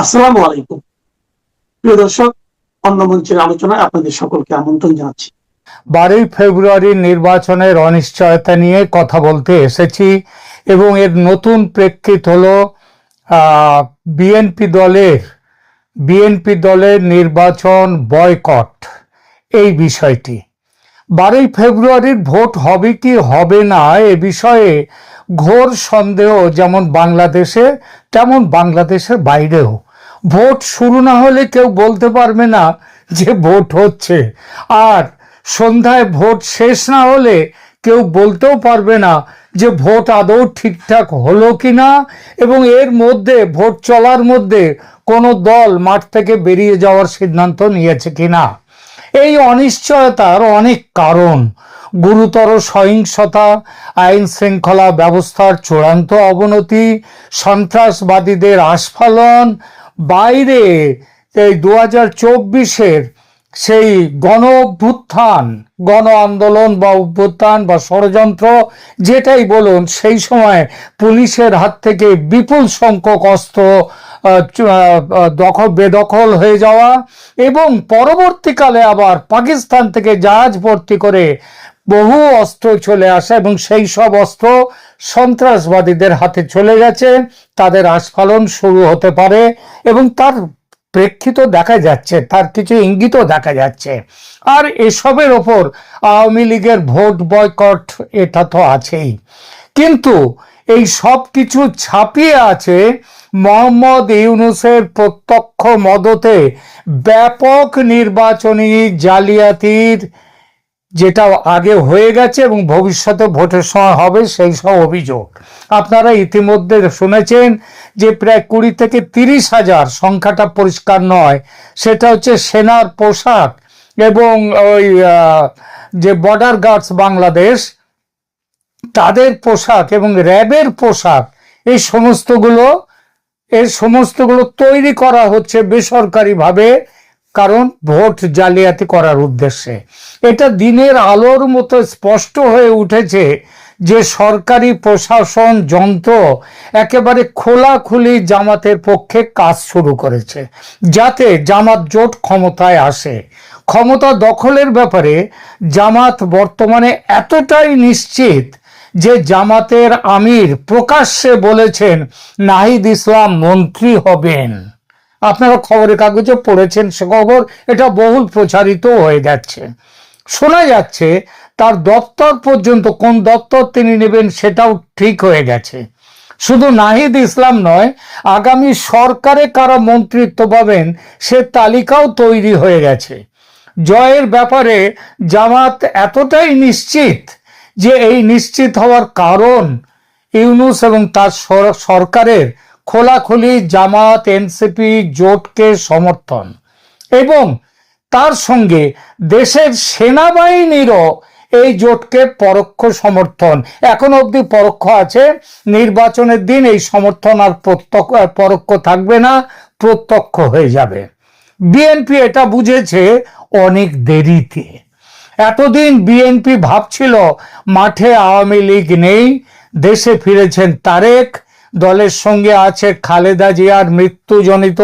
আসসালামু আলাইকুম। প্রিয় দর্শক, অন্য মঞ্চের আলোচনায় আপনাদের সকলকে আমন্ত্রণ জানাচ্ছি। 12 ফেব্রুয়ারির নির্বাচনের অনিশ্চয়তা নিয়ে কথা বলতে এসেছি এবং এর নতুন প্রেক্ষিত হলো বিএনপি দলের নির্বাচন বয়কট। এই বিষয়টি 12 ফেব্রুয়ারির ভোট হবে কি হবে না এ বিষয়ে ঘোর সন্দেহ, যেমন বাংলাদেশে তেমন বাংলাদেশের বাইরেও। ভোট শুরু না হলে কেউ বলতে পারবে না যে ভোট হচ্ছে, আর সন্ধ্যায় ভোট শেষ না হলে কেউ বলতেও পারবে না যে ভোট আদৌ ঠিকঠাক হলো কিনা, এবং এর মধ্যে ভোট চলার মধ্যে কোনো দল মাঠ থেকে বেরিয়ে যাওয়ার সিদ্ধান্ত নিয়েছে কিনা। এই অনিশ্চয়তার অনেক কারণ: গুরুতর সহিংসতা, আইন শৃঙ্খলা ব্যবস্থার চূড়ান্ত অবনতি, সন্ত্রাসবাদীদের আস্ফালন, বাইরে এই 2024-এর সেই গণ আন্দোলন বা অভ্যুত্থান বা ষড়যন্ত্র, যেটাই বলুন, সেই সময় পুলিশের হাত থেকে বিপুল সংখ্যক অস্ত্র বেদখল হয়ে যাওয়া, এবং পরবর্তীকালে আবার পাকিস্তান থেকে জাহাজ ভর্তি করে বহু অস্ত্র চলে আসে এবং সেই সব অস্ত্র সন্ত্রাসবাদীদের হাতে চলে গেছে, তাদের আস্ফালন শুরু হতে পারে এবং তার প্রেক্ষিত দেখা যাচ্ছে, তার কিছু ইঙ্গিতও দেখা যাচ্ছে। আর এসবের ওপর আওয়ামী লীগের ভোট বয়কট, এটা তো আছেই। কিন্তু এই সব কিছু ছাপিয়ে আছে মোহাম্মদ ইউনূসের প্রত্যক্ষ মদতে ব্যাপক নির্বাচনী জালিয়াতির, যেটা আগে হয়ে গেছে এবং ভবিষ্যতে ভোটের সময় হবে, সেই সব অভিযোগ। আপনারা ইতিমধ্যে শুনেছেন যে প্রায় 20 থেকে 30,000, সংখ্যাটা পরিষ্কার নয়, সেটা হচ্ছে সেনার পোশাক এবং ওই যে বর্ডার গার্ডস বাংলাদেশ, তাদের পোশাক এবং র্যাবের পোশাক, এই সমস্তগুলো তৈরি করা হচ্ছে বেসরকারিভাবে, কারণ ভোট জালিয়াতি করার উদ্দেশ্যে। এটা দিনের আলোর মতো স্পষ্ট হয়ে উঠেছে যে সরকারি প্রশাসন যন্ত্র একেবারে খোলাখুলি জামাতের পক্ষে কাজ শুরু করেছে, যাতে জামাত জোট ক্ষমতায় আসে। ক্ষমতা দখলের ব্যাপারে জামাত বর্তমানে এতটাই নিশ্চিত যে জামাতের আমির প্রকাশ্যে বলেছেন নাহিদ ইসলাম মন্ত্রী হবেন। আপনারা খবরের কাগজে পড়েছেন সে খবর, এটা বহুল প্রচারিত হয়ে যাচ্ছে। শোনা যাচ্ছে তার দপ্তর পর্যন্ত, কোন দপ্তর তিনি নেবেন সেটাও ঠিক হয়ে গেছে। শুধু নাহিদ ইসলাম নয়, আগামী সরকারে কারা মন্ত্রিত্ব পাবেন সে তালিকাও তৈরি হয়ে গেছে। জয়ের ব্যাপারে জামাত এতটাই নিশ্চিত যে এই নিশ্চিত হওয়ার কারণ ইউনূস এবং তার সরকারের খোলাখুলি জামাত এনসিপি জোটকে সমর্থন, এবং তার সঙ্গে দেশের সেনাবাহিনীরও এই জোটকে পরোক্ষ সমর্থন। এখন অবধি পরোক্ষ আছে, নির্বাচনের দিন এই সমর্থন আর পরোক্ষ থাকবে না, প্রত্যক্ষ হয়ে যাবে। বিএনপি এটা বুঝেছে অনেক দেরিতে। এতদিন বিএনপি ভাবছিল মাঠে আওয়ামী লীগ নেই, দেশে ফিরেছেন তারেক, দলের সঙ্গে আছে খালেদা জিয়ার মৃত্যুজনিত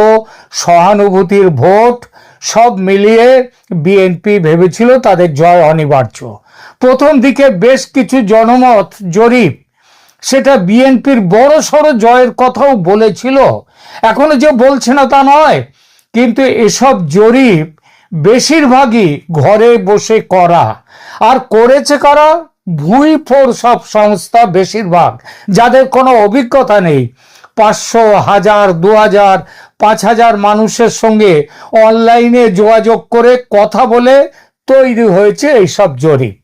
সহানুভূতির ভোট, সব মিলিয়ে বিএনপি ভেবেছিল তাদের জয় অনিবার্য। প্রথম দিকে বেশ কিছু জনমত জরিপ সেটা বিএনপির বড় সড় জয়ের কথাও বলেছিল, এখনো যে বলছে না তা নয়, কিন্তু এসব জরিপ বেশিরভাগই ঘরে বসে করা। আর করেছে কারা? ভুঁইফোড় সব সংস্থা, বেশিরভাগ যাদের কোনো অভিজ্ঞতা নেই। 500, 1000, 2000, 5000 মানুষের সঙ্গে অনলাইনে যোগাযোগ করে কথা বলে তৈরি হয়েছে এইসব জরিপ।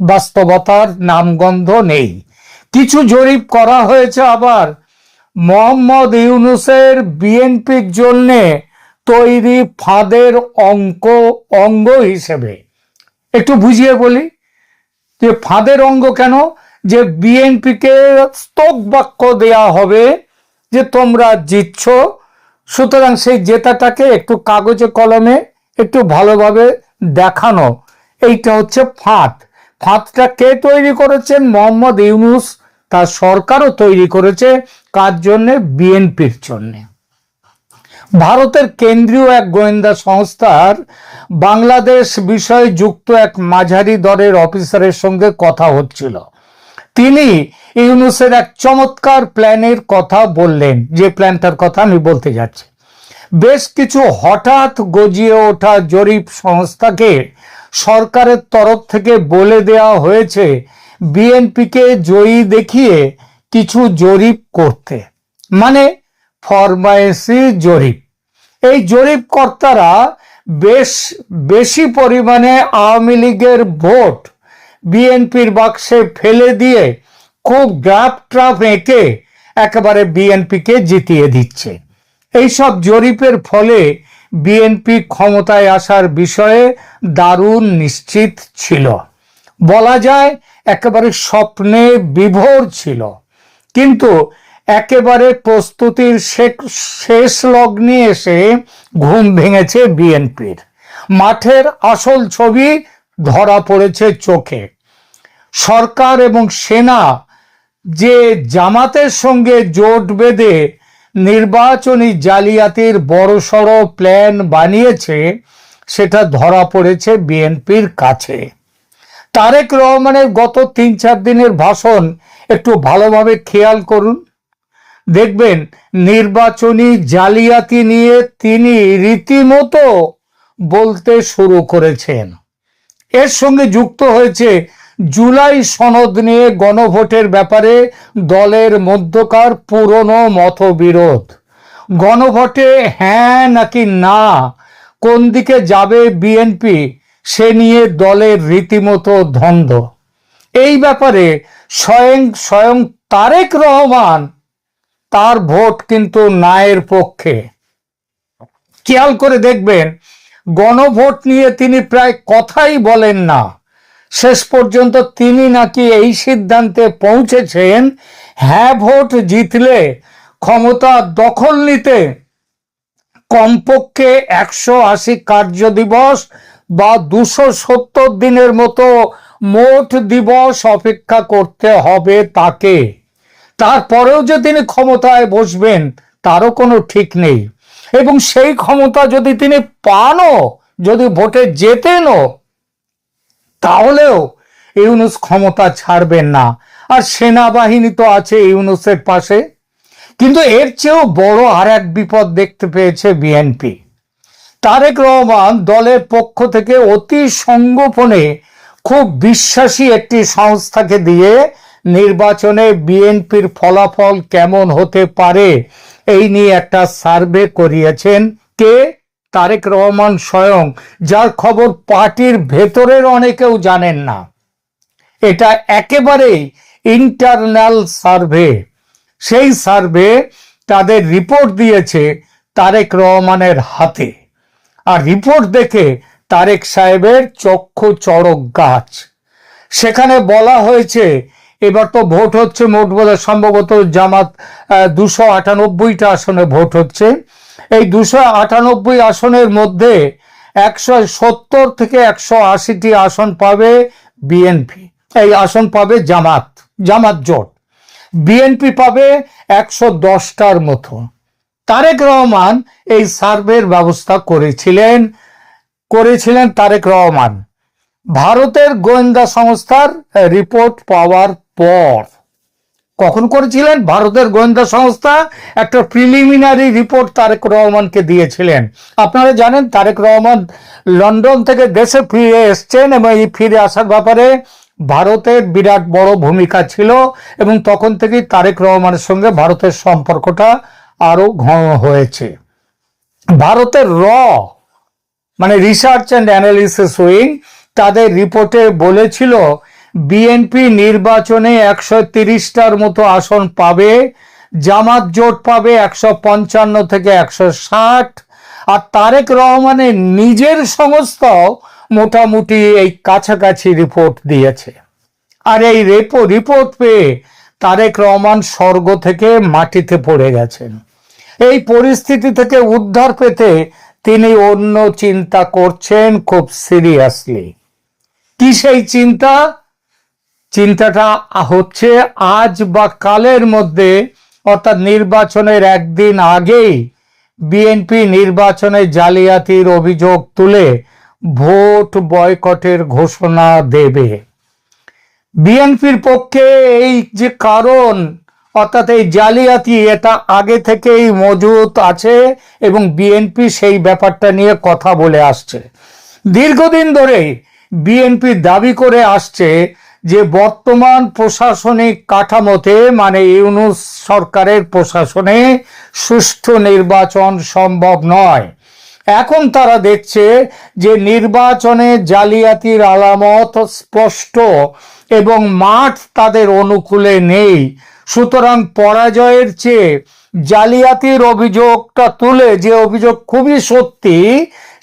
বাস্তবতার নামগন্ধ নেই। কিছু জরিপ করা হয়েছে আবার মোহাম্মদ ইউনূসের বিএনপির জন্যে তৈরি ফাঁদের অঙ্গ হিসেবে। একটু বুঝিয়ে বলি যে ফাঁদের অঙ্গ কেন, যে বিএনপিকে স্তব বাক্য দেয়া হবে যে তোমরা জিতছ, সুতরাং সেই জেতাটাকে একটু কাগজে কলমে একটু ভালোভাবে দেখানো, এইটা হচ্ছে ফাঁদ। ফাঁদটা কে তৈরি করেছেন? মোহাম্মদ ইউনূস, তার সরকারও তৈরি করেছে। কার জন্যে? বিএনপির জন্যে। ভারতের কেন্দ্রীয় এক গোয়েন্দা সংস্থার বাংলাদেশ বিষয়ে যুক্ত এক মাঝারি দরের অফিসারের সঙ্গে কথা হচ্ছিল। তিনি ইউনূসের এক চমৎকার প্ল্যানের কথা বললেন, যে প্ল্যানটার কথা আমি বলতে যাচ্ছি। বেশ কিছু হঠাৎ গজিয়ে ওঠা জরিপ সংস্থাকে সরকারের তরফ থেকে বলে দেওয়া হয়েছে বিএনপিকে জয়ী দেখিয়ে কিছু জরিপ করতে, মানে ফরমায়েশি জরিপ। এই জরিপ কর্তারা বেশি পরিমাণে আওয়ামী লীগের ভোট বিএনপির বাক্সে ফেলে দিয়ে খুব গ্রাফ ট্রাফ এঁকে একেবারে বিএনপিকে জিতিয়ে দিচ্ছে। এইসব জরিপের ফলে বিএনপি ক্ষমতায় আসার বিষয়ে দারুণ নিশ্চিত ছিল, বলা যায় একেবারে স্বপ্নে বিভোর ছিল। কিন্তু একেবারে প্রস্তুতির শেষ লগ্নে এসে ঘুম ভেঙেছে বিএনপির। মাঠের আসল ছবি ধরা পড়েছে চোখে। সরকার এবং সেনা যে জামাতের সঙ্গে জোট বেঁধে নির্বাচনী জালিয়াতির বড়সড় প্ল্যান বানিয়েছে, সেটা ধরা পড়েছে বিএনপির কাছে। তারেক রহমানের গত ৩-৪ দিনের ভাষণ একটু ভালোভাবে খেয়াল করুন, দেখবেন নির্বাচনী জালিয়াতি নিয়ে তিনি রীতিমতো বলতে শুরু করেছেন। এর সঙ্গে যুক্ত হয়েছে জুলাই সনদ নিয়ে গণভোটের ব্যাপারে দলের মধ্যকার পুরনো মতবিরোধ। গণভোটে হ্যাঁ নাকি না, কোন দিকে যাবে বিএনপি, সে নিয়ে দলের রীতিমতো দ্বন্দ্ব। এই ব্যাপারে স্বয়ং তারেক রহমান তার ভোট কিন্তু নায়ের পক্ষে। খেয়াল করে দেখবেন গণভোট নিয়ে তিনি প্রায় কথাই বলেন না। শেষ পর্যন্ত তিনি নাকি এই সিদ্ধান্তে পৌঁছেছেন, হ্যাঁ ভোট জিতলে ক্ষমতা দখল নিতে কমপক্ষে 180 কার্যদিবস বা 270 দিনের মতো মোট দিবস অপেক্ষা করতে হবে তাকে। তারপরেও যে তিনি ক্ষমতায় বসবেন তারও কোনো ঠিক নেই, এবং সেই ক্ষমতা যদি তিনি পানও, যদি ভোটে জেতেনও, তাহলেও ইউনূস ক্ষমতা ছাড়বেন না। আর সেনাবাহিনী তো আছে ইউনূসের পাশে। কিন্তু এর চেয়েও বড় আর এক বিপদ দেখতে পেয়েছে বিএনপি। তারেক রহমান দলের পক্ষ থেকে অতি সংগোপনে খুব বিশ্বাসী একটি সংস্থাকে দিয়ে নির্বাচনে বিএনপির ফলাফল কেমন হতে পারে এই নিয়ে একটা সার্ভে করিয়েছেন। কে? তারেক রহমান স্বয়ং, যার খবর পার্টির ভেতরের অনেকেও জানেন না। এটা একেবারেই ইন্টারনাল সার্ভে। সেই সার্ভে তাদের রিপোর্ট দিয়েছে তারেক রহমানের হাতে। আর রিপোর্ট দেখে তারেক সাহেবের চক্ষু চড়ক গাছ। সেখানে বলা হয়েছে এবার তো ভোট হচ্ছে মোট বোধহয় সম্ভবত জামাত 298টা আসনে ভোট হচ্ছে। এই 298 আসনের মধ্যে 170 থেকে 180টি আসন পাবে বিএনপি, এই আসন পাবে জামাত জোট। বিএনপি পাবে 110টার মতো। তারেক রহমান এই সার্ভের ব্যবস্থা করেছিলেন তারেক রহমান ভারতের গোয়েন্দা সংস্থার রিপোর্ট পাওয়ার পর। কখন করেছিলেন? ভারতের গোয়েন্দা সংস্থা একটা প্রিলিমিনারি রিপোর্ট তারেক রহমানকে দিয়েছিলেন। আপনারা জানেন তারেক রহমান লন্ডন থেকে দেশে ফিরে এসছেন, এবং এই ফিরে আসার ব্যাপারে ভারতের বিরাট বড় ভূমিকা ছিল, এবং তখন থেকেই তারেক রহমানের সঙ্গে ভারতের সম্পর্কটা আরো ঘন হয়েছে। ভারতের মানে রিসার্চ অ্যান্ড অ্যানালিসিস উইং তাদের রিপোর্টে বলেছিল বিএনপি নির্বাচনে 130টার মতো আসন পাবে, জামাত জোট পাবে 155 থেকে 160, আর তারেক রহমানের নিজের সংস্থা মোটামুটি এই কাছাকাছি রিপোর্ট দিয়েছে। আর এই রিপোর্ট পেয়ে তারেক রহমান স্বর্গ থেকে মাটিতে পড়ে গেছেন। এই পরিস্থিতি থেকে উদ্ধার পেতে তিনি অন্য চিন্তা করছেন খুব সিরিয়াসলি। কি সেই চিন্তাটা হচ্ছে আজ বা কালের মধ্যে, অর্থাৎ নির্বাচনের একদিন আগেই বিএনপি নির্বাচনে জালিয়াতির অভিযোগ তুলে ভোট বয়কটের ঘোষণা দেবে। বিএনপির পক্ষে এই যে কারণ, অর্থাৎ এই জালিয়াতি, এটা আগে থেকেই মজুত আছে এবং বিএনপি সেই ব্যাপারটা নিয়ে কথা বলে আসছে। দীর্ঘদিন ধরেই বিএনপি দাবি করে আসছে যে বর্তমান প্রশাসনিক কাঠামোতে, মানে ইউনূস সরকারের প্রশাসনে সুষ্ঠু নির্বাচন সম্ভব নয়। এখন তারা দেখছে যে নির্বাচনে জালিয়াতির আলামত স্পষ্ট এবং মাঠ তাদের অনুকূলে নেই। সুতরাং পরাজয়ের চেয়ে জালিয়াতির অভিযোগটা তুলে, যে অভিযোগ খুবই সত্যি,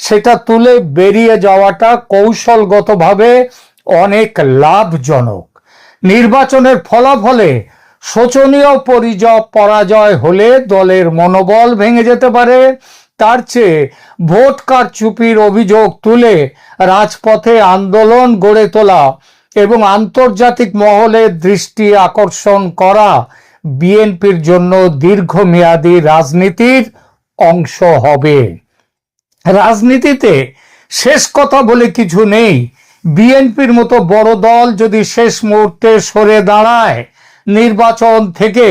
সেটা তুলে বেরিয়ে যাওয়াটা কৌশলগতভাবে অনেক লাভজনক। নির্বাচনের ফলাফলে শোচনীয় পরাজয় হলে দলের মনোবল ভেঙে যেতে পারে। তার চেয়ে ভোট কারচুপির অভিযোগ তুলে রাজপথে আন্দোলন গড়ে তোলা এবং আন্তর্জাতিক মহলের দৃষ্টি আকর্ষণ করা বিএনপির জন্য দীর্ঘমেয়াদী রাজনীতির অংশ হবে। রাজনীতিতে শেষ কথা বলে কিছু নেই। বিএনপির মতো বড় দল যদি শেষ মুহূর্তে সরে দাঁড়ায় নির্বাচন থেকে,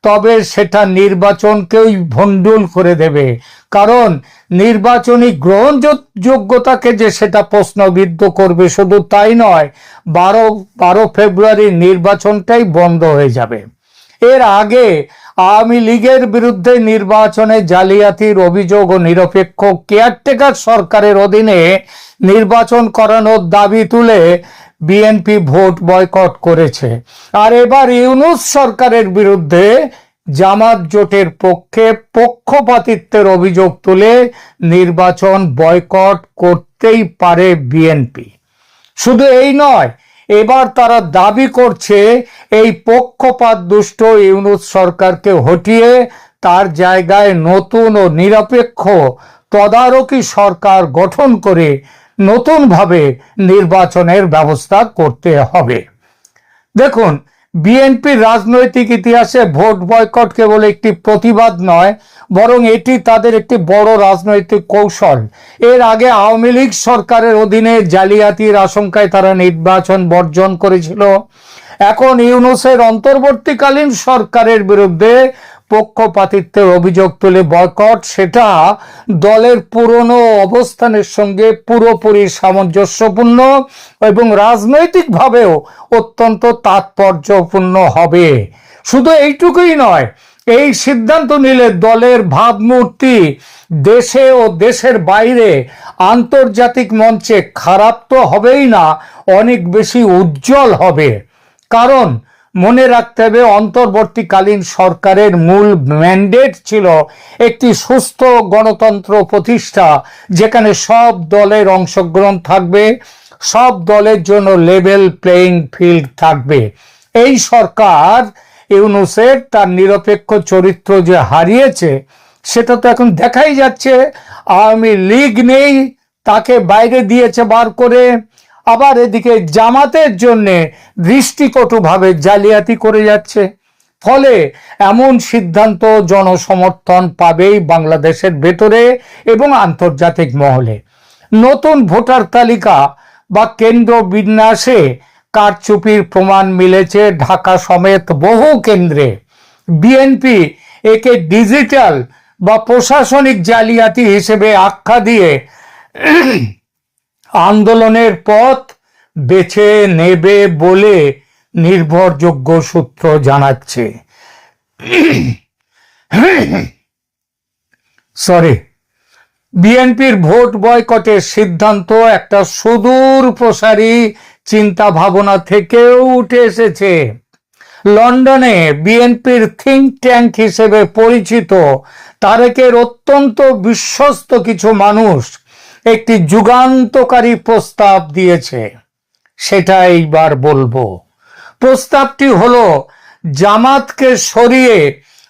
তবে সেটা নির্বাচনকেই ভণ্ডুল করে দেবে। কারণ নির্বাচনী গ্রহণযোগ্যতাকে যে সেটা প্রশ্নবিদ্ধ করবে, শুধু তাই নয়, 12 ফেব্রুয়ারির নির্বাচনটাই বন্ধ হয়ে যাবে। এর আগে আওয়ামী লীগের বিরুদ্ধে নির্বাচনে জালিয়াতির অভিযোগ ও নিরপেক্ষ কেয়ারটেকার সরকারের অধীনে নির্বাচন করানোর দাবি তুলে বিএনপি ভোট বয়কট করেছে। আর এবার ইউনূস সরকারের বিরুদ্ধে জামাত জোটের পক্ষে পক্ষপাতিত্বের অভিযোগ তুলে নির্বাচন বয়কট করতেই পারে বিএনপি। শুধু এই নয়, এবার তারা দাবি করছে এই পক্ষপাত দুষ্ট ইউনূস সরকারকে হটিয়ে তার জায়গায় নতুন ও নিরপেক্ষ তদারকি সরকার গঠন করে নতুনভাবে নির্বাচনের ব্যবস্থা করতে হবে। দেখুন, বিএনপির রাজনৈতিক ইতিহাসে ভোট বয়কট কেবল একটি প্রতিবাদ নয়, বরং এটি তাদের একটি বড় রাজনৈতিক কৌশল। এর আগে আওয়ামী লীগ সরকারের অধীনে জালিয়াতির আশঙ্কায় তারা নির্বাচন বর্জন করেছিল। এখন ইউনূসের অন্তর্বর্তীকালীন সরকারের বিরুদ্ধে পক্ষপাতিত্বের অভিযোগ তুলে বয়কট, সেটা দলের পুরনো অবস্থানের সঙ্গে পুরোপুরি সামঞ্জস্যপূর্ণ এবং রাজনৈতিকভাবেও অত্যন্ত তাৎপর্যপূর্ণ হবে। শুধু এইটুকুই নয়, এই সিদ্ধান্ত নিলে দলের ভাবমূর্তি দেশে ও দেশের বাইরে আন্তর্জাতিক মঞ্চে খারাপ তো হবেই না, অনেক বেশি উজ্জ্বল হবে। কারণ মনে রাখতে হবে, অন্তর্বর্তীকালীন সরকারের মূল ম্যান্ডেট ছিল একটি সুস্থ গণতন্ত্র প্রতিষ্ঠা, যেখানে সব দলের অংশগ্রহণ থাকবে, সব দলের জন্য লেভেল প্লেইং ফিল্ড থাকবে। এই সরকার ইউনূসের তার নিরপেক্ষ চরিত্র যে হারিয়েছে, সেটা তো এখন দেখাই যাচ্ছে। আওয়ামী লীগ নেই, তাকে বাইরে দিয়েছে বার করে। আবার এদিকে জামাতের জন্য দৃষ্টিকটুভাবে জালিয়াতি করে যাচ্ছে। ফলে এমন সিদ্ধান্ত জনসমর্থন পাবেই বাংলাদেশের ভেতরে এবং আন্তর্জাতিক মহলে। নতুন ভোটার তালিকা বা কেন্দ্র বিন্যাসে কারচুপির প্রমাণ মিলেছে ঢাকা সমেত বহু কেন্দ্রে। বিএনপি একে ডিজিটাল বা প্রশাসনিক জালিয়াতি হিসেবে আখ্যা দিয়ে আন্দোলনের পথ বেছে নেবে বলে নির্ভরযোগ্য সূত্র জানাচ্ছে। বিএনপির ভোট বয়কটের সিদ্ধান্ত একটা সুদূর প্রসারী চিন্তা ভাবনা থেকেও উঠে এসেছে। লন্ডনে বিএনপির থিঙ্ক ট্যাঙ্ক হিসেবে পরিচিত তারেকের অত্যন্ত বিশ্বস্ত কিছু মানুষ একটি যুগান্তকারী প্রস্তাব দিয়েছে, সেটা এইবার বলবো। প্রস্তাবটি হলো জামাতকে সরিয়ে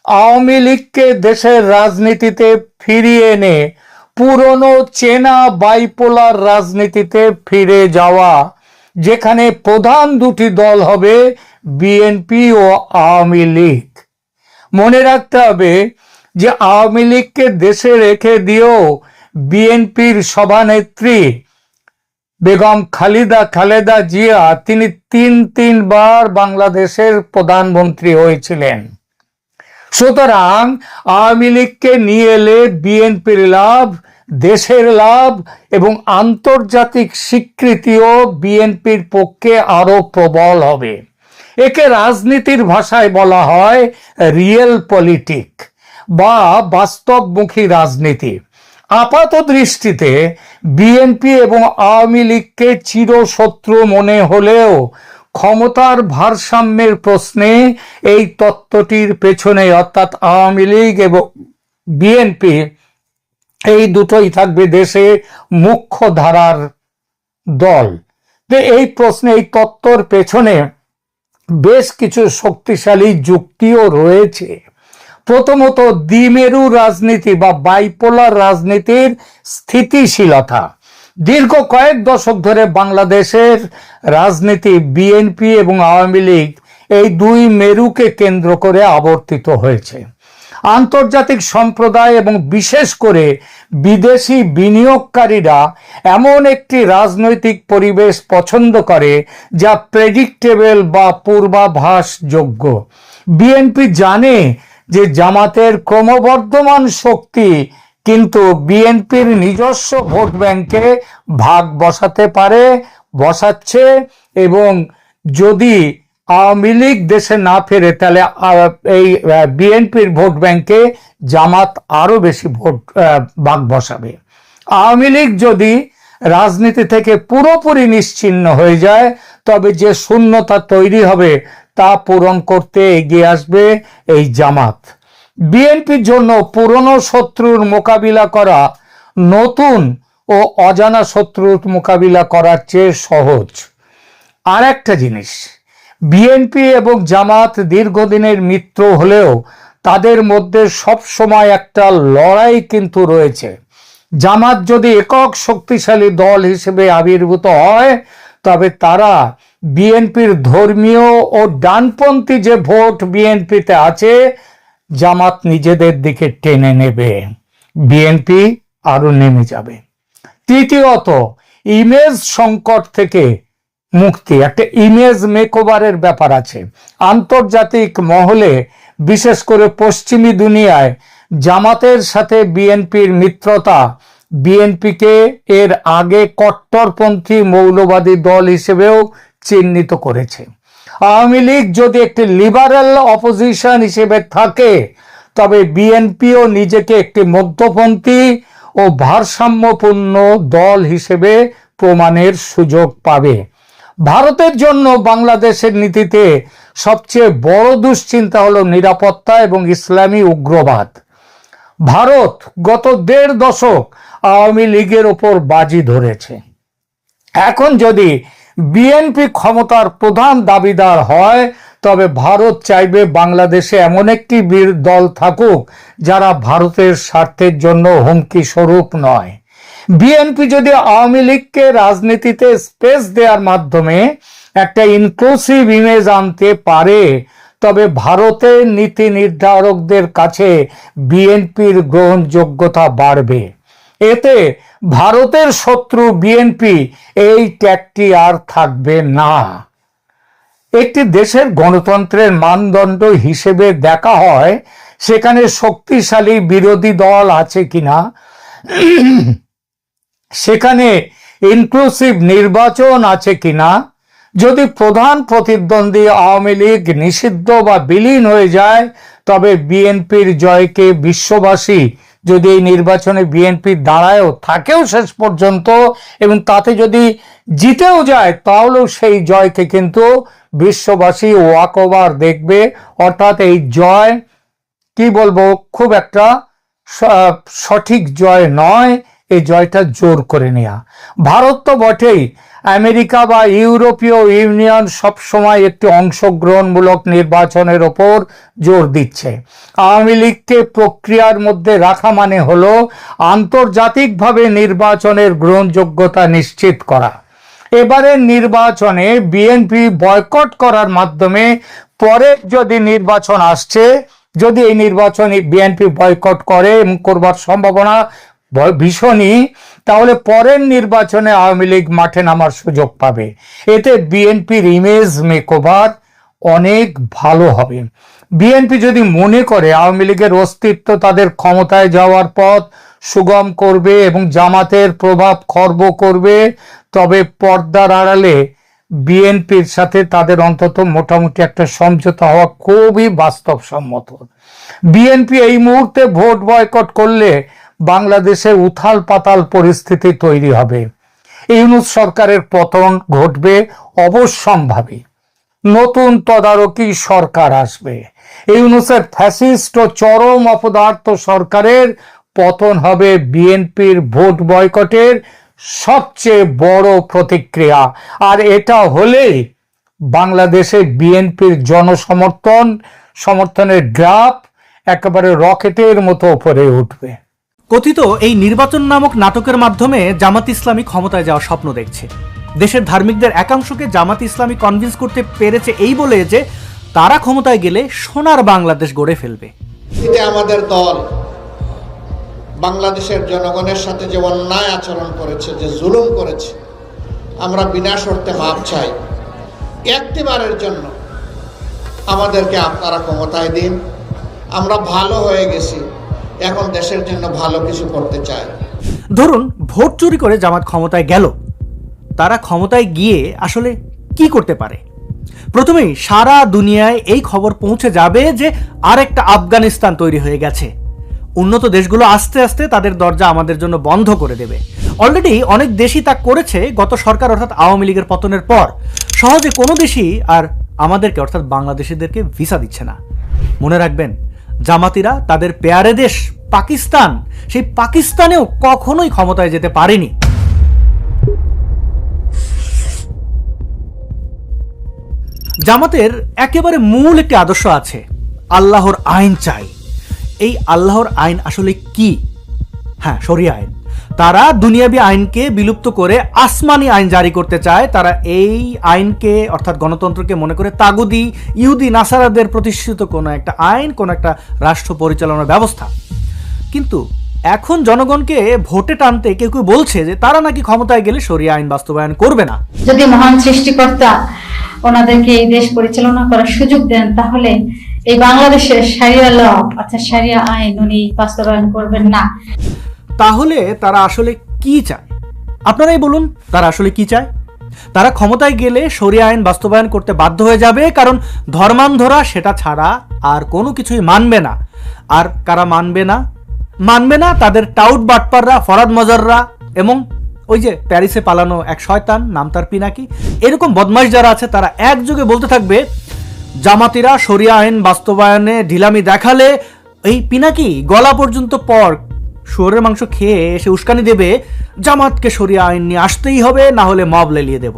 আওয়ামী লীগকে দেশের রাজনীতিতে ফিরিয়ে এনে পুরনো চেনা বাইপোলার রাজনীতিতে ফিরে যাওয়া, যেখানে প্রধান দুটি দল হবে বিএনপি ও আওয়ামী লীগ। মনে রাখতে হবে, যে আওয়ামী লীগকে দেশে রেখে দিয়েও বিএনপির সভানেত্রী বেগম খালেদা জিয়া তিনি তিনবার বাংলাদেশের প্রধানমন্ত্রী হয়েছিলেন। সুতরাং আওয়ামী লীগকে নিয়ে এলে বিএনপির লাভ, দেশের লাভ এবং আন্তর্জাতিক স্বীকৃতিও বিএনপির পক্ষে আরো প্রবল হবে। একে রাজনীতির ভাষায় বলা হয় রিয়েল পলিটিক বা বাস্তবমুখী রাজনীতি। আপাত দৃষ্টিতে বিএনপি এবং আওয়ামী লীগকে চিরশত্রু মনে হলেও ক্ষমতার ভারসাম্যের প্রশ্নে এই তত্ত্বটির পেছনে, অর্থাৎ আওয়ামী লীগ এবং বিএনপি এই দুটোই থাকবে দেশে মুখ্য ধারার দল। এই প্রশ্নে, এই তত্ত্বর পেছনে বেশ কিছু শক্তিশালী যুক্তিও রয়েছে। প্রথমত, দ্বিমেরু রাজনীতি বা বাইপোলার রাজনীতির স্থিতিশীলতা। দীর্ঘ কয়েক দশক ধরে বাংলাদেশের রাজনীতি বিএনপি এবং আওয়ামী লীগ এই দুই মেরুকে কেন্দ্র করে আবর্তিত হয়েছে। আন্তর্জাতিক সম্প্রদায় এবং বিশেষ করে বিদেশি বিনিয়োগকারীরা এমন একটি রাজনৈতিক পরিবেশ পছন্দ করে যা প্রেডিক্টেবল বা পূর্বাভাসযোগ্য। বিএনপি জানে যে জামাতের ক্রমবর্ধমান শক্তি কিন্তু বিএনপির নিজস্ব ভোট ব্যাংকে ভাগ বসাতে পারে, বসাচ্ছে, এবং যদি আওয়ামী লীগ দেশে না ফেরে তাহলে এই বিএনপির ভোট ব্যাংকে জামাত আরো বেশি ভোট ভাগ বসাবে। আওয়ামী লীগ যদি রাজনীতি থেকে পুরোপুরি নিশ্চিহ্ন হয়ে যায় তবে যে শূন্যতা তৈরি হবে তা পূরণ করতে এগিয়ে আসবে এই জামাত। বিএনপির জন্য পুরনো শত্রুর মোকাবিলা করা নতুন ও অজানা শত্রুর মোকাবিলা করার চেয়ে সহজ। আর একটা জিনিস, বিএনপি এবং জামাত দীর্ঘদিনের মিত্র হলেও তাদের মধ্যে সব সময় একটা লড়াই কিন্তু রয়েছে। জামাত যদি একক শক্তিশালী দল হিসেবে আবির্ভূত হয় তবে তারা বিএনপির ধর্মীয় ও ডানপন্থী যে ভোট বিএনপিতে আছে জামাত নিজেদের দিকে টেনে নেবে, বিএনপি আরো নেমে যাবে। তৃতীয়ত, ইমেজ সংকট থেকে মুক্তি। একটা ইমেজ মেকওভারের ব্যাপার আছে। আন্তর্জাতিক মহলে, বিশেষ করে পশ্চিমী দুনিয়ায় জামাতের সাথে বিএনপির মিত্রতা বিএনপিকে এর আগে কট্টরপন্থী মৌলবাদী দল হিসেবেও চিহ্নিত করেছে। আওয়ামী লীগ যদি একটি লিবারেল অপোজিশন হিসেবে থাকে তবে বিএনপিও নিজেকে একটি মধ্যপন্থী ও ভারসাম্যপূর্ণ দল হিসেবে প্রমাণের সুযোগ পাবে। ভারতের জন্য বাংলাদেশের নীতিতে সবচেয়ে বড় দুশ্চিন্তা হলো নিরাপত্তা এবং ইসলামী উগ্রবাদ। ভারত গত ১.৫ দশক আওয়ামী লীগের ওপর বাজি ধরেছে। এখন যদি বিএনপি ক্ষমতার প্রধান দাবিদার হয় তবে ভারত চাইবে বাংলাদেশে এমন একটি বীর দল থাকুক যারা ভারতের স্বার্থের জন্য হুমকি স্বরূপ নয়। বিএনপি যদি আওয়ামী লীগকে রাজনীতিতে স্পেস দেওয়ার মাধ্যমে একটা ইনক্লুসিভ ইমেজ আনতে পারে তবে ভারতের নীতি নির্ধারকদের কাছে বিএনপির গ্রহণযোগ্যতা বাড়বে। এতে ভারতের শত্রু বিএনপি এই ট্যাগটি আর থাকবে না। একটি দেশের গণতন্ত্রের মানদণ্ড হিসেবে দেখা হয় সেখানে শক্তিশালী বিরোধী দল আছে কিনা, সেখানে ইনক্লুসিভ নির্বাচন আছে কিনা, যদি প্রধান প্রতিদ্বন্দ্বী আওয়ামী লীগ নিষিদ্ধ বা বিলীন হয়ে যায় তবে বিএনপির জয়কে বিশ্ববাসী, যদি এই নির্বাচনে বিএনপি দাঁড়ায়ও থাকেও শেষ পর্যন্ত এবং তাতে যদি জিতেও যায় তাহলেও সেই জয়কে কিন্তু বিশ্ববাসী ওয়াক ওভার দেখবে। অর্থাৎ এই জয় কি বলবো, খুব একটা সঠিক জয় নয়, এই জয়টা জোর করে নেওয়া। ভারত তো বটেই, আমেরিকা বা ইউরোপীয় ইউনিয়ন সবসময় একটি অংশগ্রহণমূলক নির্বাচনের ওপর জোর দিচ্ছে। আওয়ামী লীগকে প্রক্রিয়ার মধ্যে রাখা মানে হলো আন্তর্জাতিকভাবে নির্বাচনের গ্রহণযোগ্যতা নিশ্চিত করা। এবারের নির্বাচনে বিএনপি বয়কট করার মাধ্যমে পরে যদি নির্বাচন আসছে যদি এই নির্বাচনে বিএনপি বয়কট করে এবং করবার সম্ভাবনা ভীষণই, তাহলে পরের নির্বাচনে আওয়ামী লীগ মাঠে নামার সুযোগ পাবে। এতে বিএনপির ইমেজ মেকওভার অনেক ভালো হবে। বিএনপি যদি মনে করে আওয়ামী লীগের অস্তিত্ব তাদের ক্ষমতায় যাওয়ার পথ সুগম করবে এবং জামাতের প্রভাব খর্ব করবে, তবে পর্দার আড়ালে বিএনপির সাথে তাদের অন্তত মোটামুটি একটা সমঝোতা হওয়া খুবই বাস্তবসম্মত। বিএনপি এই মুহূর্তে ভোট বয়কট করলে বাংলাদেশে উথাল পাতাল পরিস্থিতি তৈরি হবে। ইউনূস সরকারের পতন ঘটবে অবশ্যম্ভাবী। নতুন তদারকি সরকার আসবে। ইউনূসের ফ্যাসিস্ট ও চরম অপদার্থ সরকারের পতন হবে বিএনপির ভোট বয়কটের সবচেয়ে বড় প্রতিক্রিয়া। আর এটা হলেই বাংলাদেশে বিএনপির সমর্থনের গ্রাফ একেবারে রকেটের মতো উপরে উঠবে। কথিত এই নির্বাচন নামক নাটকের মাধ্যমে জামাত ইসলামী ক্ষমতায় যাওয়ার স্বপ্ন দেখছে। দেশের ধার্মিকদের একাংশকে জামাত ইসলামী কনভিন্স করতে পেরেছে এই বলে যে তারা ক্ষমতায় গেলে সোনার বাংলাদেশ গড়ে ফেলবে। আমাদের দল বাংলাদেশের জনগণের সাথে যে অন্যায় আচরণ করেছে, যে জুলুম করেছে, আমরা বিনা শর্তে মাপ চাই। একটিবারের জন্য আমাদেরকে আপনারা ক্ষমতায় দিন। আমরা ভালো হয়ে গেছি, এখন দেশের জন্য ভালো কিছু করতে চাই। ধরুন ভোট চুরি করে জামাত ক্ষমতায় গেল, তারা ক্ষমতায় গিয়ে আসলে কি করতে পারে? প্রথমেই সারা দুনিয়ায় এই খবর পৌঁছে যাবে যে আরেকটা আফগানিস্তান তৈরি হয়ে গেছে। উন্নত দেশগুলো আস্তে আস্তে তাদের দরজা আমাদের জন্য বন্ধ করে দেবে। অলরেডি অনেক দেশই তা করেছে গত সরকার অর্থাৎ আওয়ামী লীগের পতনের পর। সহজে কোনো দেশই আর আমাদেরকে অর্থাৎ বাংলাদেশিদেরকে ভিসা দিচ্ছে না। মনে রাখবেন, জামাতিরা তাদের পেয়ারে দেশ পাকিস্তান, সেই পাকিস্তানেও কখনোই ক্ষমতায় যেতে পারেনি। জামাতের একেবারে মূল একটি আদর্শ আছে, আল্লাহর আইন চাই। এই আল্লাহর আইন আসলে কি? হ্যাঁ, শরিয়া আইন। তারা দুনিয়াবী আইনকে বিলুপ্ত করে আসমানি আইন জারি করতে চায়। তারা এই আইনকে অর্থাৎ গণতন্ত্রকে মনে করে তাগুদি, ইহুদি, নাসারাদের প্রতিষ্ঠিত কোনো একটা আইন, কোনো একটা রাষ্ট্র পরিচালনার ব্যবস্থা। কিন্তু এখন জনগণকে ভোটে টানতে কেউ কেউ বলছে যে তারা নাকি ক্ষমতায় গেলে শরিয়া আইন বাস্তবায়ন করবে না। যদি মহান সৃষ্টিকর্তা ওনাদেরকে এই দেশ পরিচালনা করার সুযোগ দেন, তাহলে এই বাংলাদেশের শারিয়া ল অর্থাৎ শারিয়া আইন উনি বাস্তবায়ন করবেন না। তাহলে তারা আসলে কি চায়? আপনারাই বলুন, তারা আসলে কি চায়? তারা ক্ষমতায় গেলে শরিয়া আইন বাস্তবায়ন করতে বাধ্য হয়ে যাবে, কারণ ধর্মান্ধরা সেটা ছাড়া আর কোনো কিছুই মানবে না। আর কারা মানবে না? তাদের টাউট বাটপাররা, ফরাদ মজাররা এবং ওই যে প্যারিসে পালানো এক শয়তান, নাম তার পিনাকি, এরকম বদমাশ যারা আছে, তারা একযোগে বলতে থাকবে জামাতিরা শরিয়া আইন বাস্তবায়নে ঢিলামি দেখালে এই পিনাকি গলা পর্যন্ত পর শুয়োরের মাংস খেয়ে এসে উস্কানি দেবে, জামাতকে শরিয়া আইন নিয়ে আসতেই হবে, না হলে মব লেলিয়ে দেব।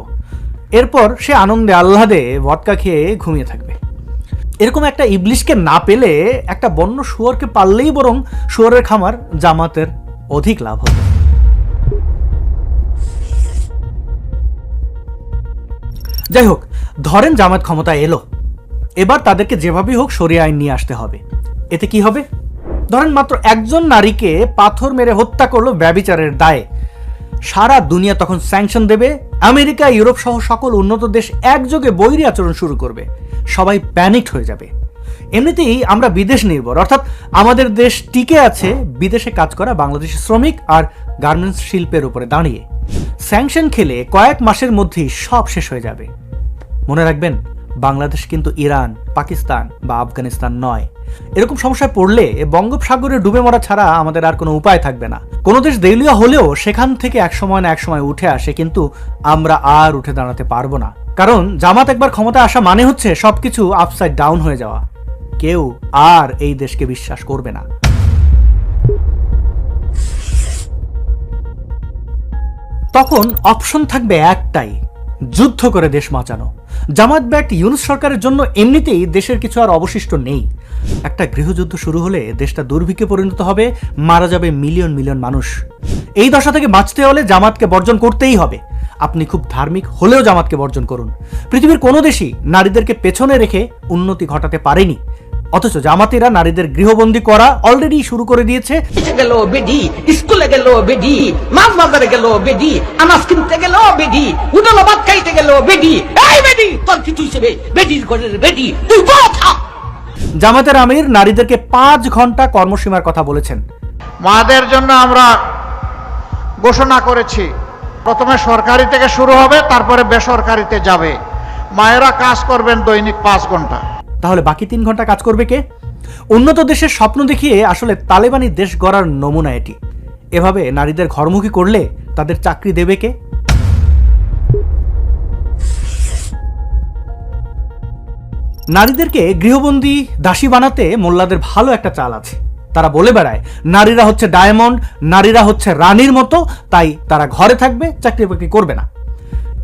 এরপর সে আনন্দে আহ্লাদে ভদকা খেয়ে ঘুমিয়ে থাকবে। এরকম একটা ইবলিশকে না পেলে একটা বন্য শুয়োরকে পাললেই বরং শুয়োরের খামার জামাতের অধিক লাভ হবে। যাই হোক, ধরেন জামাত ক্ষমতায় এলো, এবার তাদেরকে যেভাবেই হোক শরিয়া আইন নিয়ে আসতে হবে। এতে কি হবে? ধরেন মাত্র একজন নারীকে পাথর মেরে হত্যা করলো ব্যভিচারের দায়ে, সারা দুনিয়া তখন স্যাংশন দেবে। আমেরিকা, ইউরোপ সহ সকল উন্নত দেশ একযোগে বৈরী আচরণ শুরু করবে। সবাই প্যানিকড হয়ে যাবে। এমনিতেই আমরা বিদেশ নির্ভর, অর্থাৎ আমাদের দেশ টিকে আছে বিদেশে কাজ করা বাংলাদেশি শ্রমিক আর গার্মেন্টস শিল্পের উপরে দাঁড়িয়ে। স্যাংশন খেলে কয়েক মাসের মধ্যেই সব শেষ হয়ে যাবে। মনে রাখবেন, বাংলাদেশ কিন্তু ইরান, পাকিস্তান বা আফগানিস্তান নয়। এরকম সমস্যায় পড়লে বঙ্গোপসাগরে ডুবে মরা ছাড়া আমাদের আর কোনো উপায় থাকবে না। কোনো দেশ দেউলিয়া হলেও সেখান থেকে এক সময় না এক সময় উঠে আসে, কিন্তু আমরা আর উঠে দাঁড়াতে পারবো না। কারণ জামাত একবার ক্ষমতায় আসা মানে হচ্ছে সবকিছু আপসাইড ডাউন হয়ে যাওয়া। কেউ আর এই দেশকে বিশ্বাস করবে না। তখন অপশন থাকবে একটাই, যুদ্ধ করে দেশ বাঁচানো। জামাত ব্যাক্ট ইউনূস সরকারের জন্য এমনিতেই দেশের কিছু আর অবশিষ্ট নেই। একটা গৃহযুদ্ধ শুরু হলে দেশটা দুর্ভিক্ষে পরিণত হবে, মারা যাবে মিলিয়ন মিলিয়ন মানুষ। এই দশা থেকে বাঁচতে হলে জামাতকে বর্জন করতেই হবে। আপনি খুব ধার্মিক হলেও জামাতকে বর্জন করুন। পৃথিবীর কোনো দেশই নারীদেরকে পেছনে রেখে উন্নতি ঘটাতে পারেনি। অথচ জামাতিরা নারীদের গৃহবন্দী করা অলরেডি শুরু করে দিয়েছে। গেল বেডি, স্কুলে গেল বেডি, মাছ বাজারে গেল বেডি, আনাজ কিনতে গেল বেডি, উডালো ভাত খাইতে গেল বেডি। এই বেডি, তোর কি তুই সেবে বেডির ঘরের বেডি, তুই কথা। জামাতের আমির নারীদেরকে 5 ঘন্টা কর্মসীমার কথা বলেছেন। মাদের জন্য আমরা ঘোষণা করেছি, প্রথমে সরকারি থেকে শুরু হবে, তারপরে বেসরকারিতে যাবে। মায়েরা কাজ করবেন দৈনিক 5 ঘন্টা। তাহলে বাকি 3 ঘন্টা কাজ করবে কে? উন্নত দেশের স্বপ্ন দেখিয়ে আসলে তালেবানি দেশ গড়ার নমুনা এটি। এভাবে নারীদের ঘরমুখী করলে তাদের চাকরি দেবে কে? নারীদেরকে গৃহবন্দী দাসী বানাতে মোল্লাদের ভালো একটা চাল আছে। তারা বলে বেড়ায় নারীরা হচ্ছে ডায়মন্ড, নারীরা হচ্ছে রানীর মতো, তাই তারা ঘরে থাকবে, চাকরি বাকরি করবে না।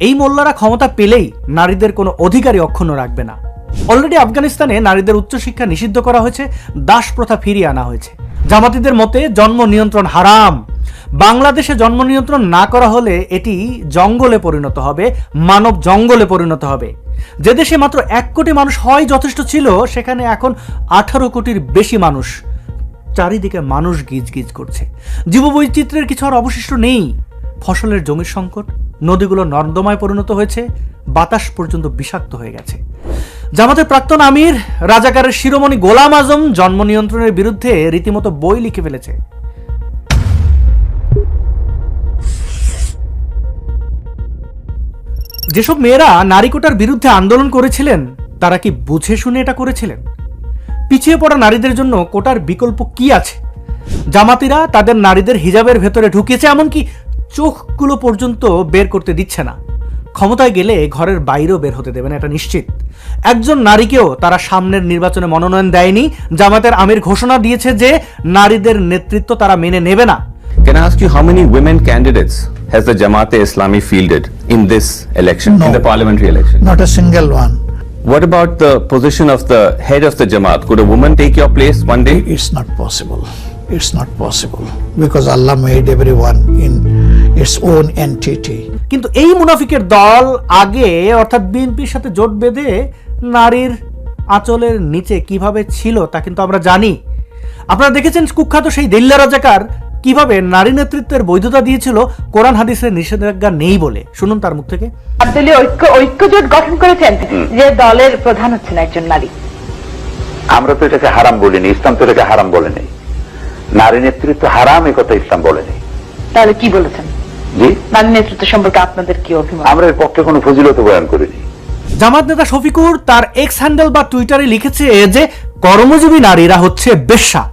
এই মোল্লারা ক্ষমতা পেলেই নারীদের কোনো অধিকারই অক্ষুণ্ণ রাখবে না। অলরেডি আফগানিস্তানে নারীদের উচ্চশিক্ষা নিষিদ্ধ করা হয়েছে, দাস প্রথা ফিরিয়ে আনা হয়েছে। জামাতিদের মতে জন্ম নিয়ন্ত্রণ হারাম। বাংলাদেশে জন্ম নিয়ন্ত্রণ না করা হলে এটি জঙ্গলে পরিণত হবে, মানব জঙ্গলে পরিণত হবে। যে দেশে মাত্র 1 কোটি মানুষ হয় যথেষ্ট ছিল, সেখানে এখন 18 কোটির বেশি মানুষ। চারিদিকে মানুষ গিজ গিজ করছে। জীববৈচিত্র্যের কিছু আর অবশিষ্ট নেই। ফসলের জমির সংকট, নদীগুলো নর্দমায় পরিণত হয়েছে, বাতাস পর্যন্ত বিষাক্ত হয়ে গেছে। জামাতের প্রাক্তন আমির রাজাকারের শিরোমণি গোলাম আজম জন্ম নিয়ন্ত্রণের বিরুদ্ধে রীতিমতো বই লিখে ফেলেছে। যেসব মেয়েরা নারী কোটার বিরুদ্ধে আন্দোলন করেছিলেন, তারা কি বুঝে শুনে এটা করেছিলেন? পিছিয়ে পড়া নারীদের জন্য কোটার বিকল্প কি আছে? জামাতিরা তাদের নারীদের হিজাবের ভেতরে ঢুকিয়েছে, এমনকি চোখগুলো পর্যন্ত বের করতে দিচ্ছে না। ক্ষমতায় গেলে ঘরের বাইরেও বের হতে দেবে না, এটা নিশ্চিত। একজন নারীকেও তারা সামনের নির্বাচনে মনোনয়ন দেয়নি। জামাতের আমির ঘোষণা দিয়েছে যে নারীদের নেতৃত্ব তারা মেনে নেবে না। Can I ask you how many women candidates has the Jamaat-e-Islami fielded in this election, in the parliamentary election? Not a single one. What about the position of the head of the Jamaat? Could a woman take your place one day? It's not possible. It's not possible because Allah made everyone in its own entity. কিন্তু এই মুনাফিকের দল আগে অর্থাৎ বিএনপির সাথে জোট বেঁধে নারীর আঁচলের নিচে কিভাবে ছিল তা কিন্তু আমরা জানি। আপনারা দেখেছেন কুখ্যাত সেই দিল্লা রাজাকার কিভাবে নারী নেতৃত্বের বৈধতা দিয়েছিল কোরআন হাদিসের নিষেধাজ্ঞা নেই বলে। শুনুন তার মুখ থেকে। দলীয় ঐক্য জোট গঠন করেছেন যে দলের প্রধান হচ্ছেন একজন নারী। আমরা তো এটাকে হারাম বলিনি, ইসলাম তো এটাকে হারাম বলেনি। নারী নেতৃত্ব হারাম এ কথা ইসলাম বলেনি। তাহলে কি বলেছেন? জি, নারী নেতৃত্ব সম্পর্কে আপনাদের কি অভিমত? আমরা এর পক্ষে কোনো ফজিলত বয়ান করিনি। জামাত নেতা শফিকুর তার এক্স হ্যান্ডেল বা টুইটারে লিখেছে যে কর্মজীবী নারীরা হচ্ছে বেশ্যা।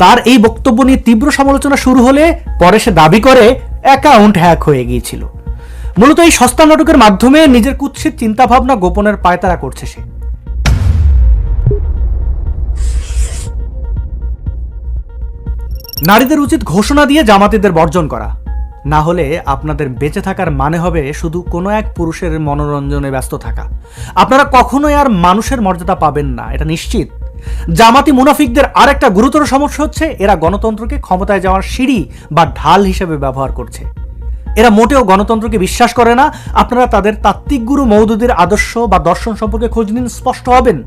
তার এই বক্তব্য নিয়ে তীব্র সমালোচনা শুরু হলে পরে সে দাবি করে অ্যাকাউন্ট হ্যাক হয়ে গিয়েছিল। মূলত এই সস্তা নাটকের মাধ্যমে নিজের কুৎসিত চিন্তাভাবনা গোপনের পায়তারা করছে সে। নারীদের উচিত ঘোষণা দিয়ে জামাতিদের বর্জন করা, না হলে আপনাদের বেঁচে থাকার মানে হবে শুধু কোনো এক পুরুষের মনোরঞ্জনে ব্যস্ত থাকা। আপনারা কখনোই আর মানুষের মর্যাদা পাবেন না, এটা নিশ্চিত। জামাতি মুনাফিকদের আরেকটা গুরুতর সমস্যা হচ্ছে এরা গণতন্ত্রকে ক্ষমতায় যাওয়ার সিঁড়ি বা ঢাল হিসেবে ব্যবহার করছে। এরা মোটেও গণতন্ত্রকে বিশ্বাস করে না। আপনারা তাদের তাত্ত্বিক গুরু মওদুদির আদর্শ বা দর্শন সম্পর্কে খোঁজ নিন, স্পষ্ট হবেন।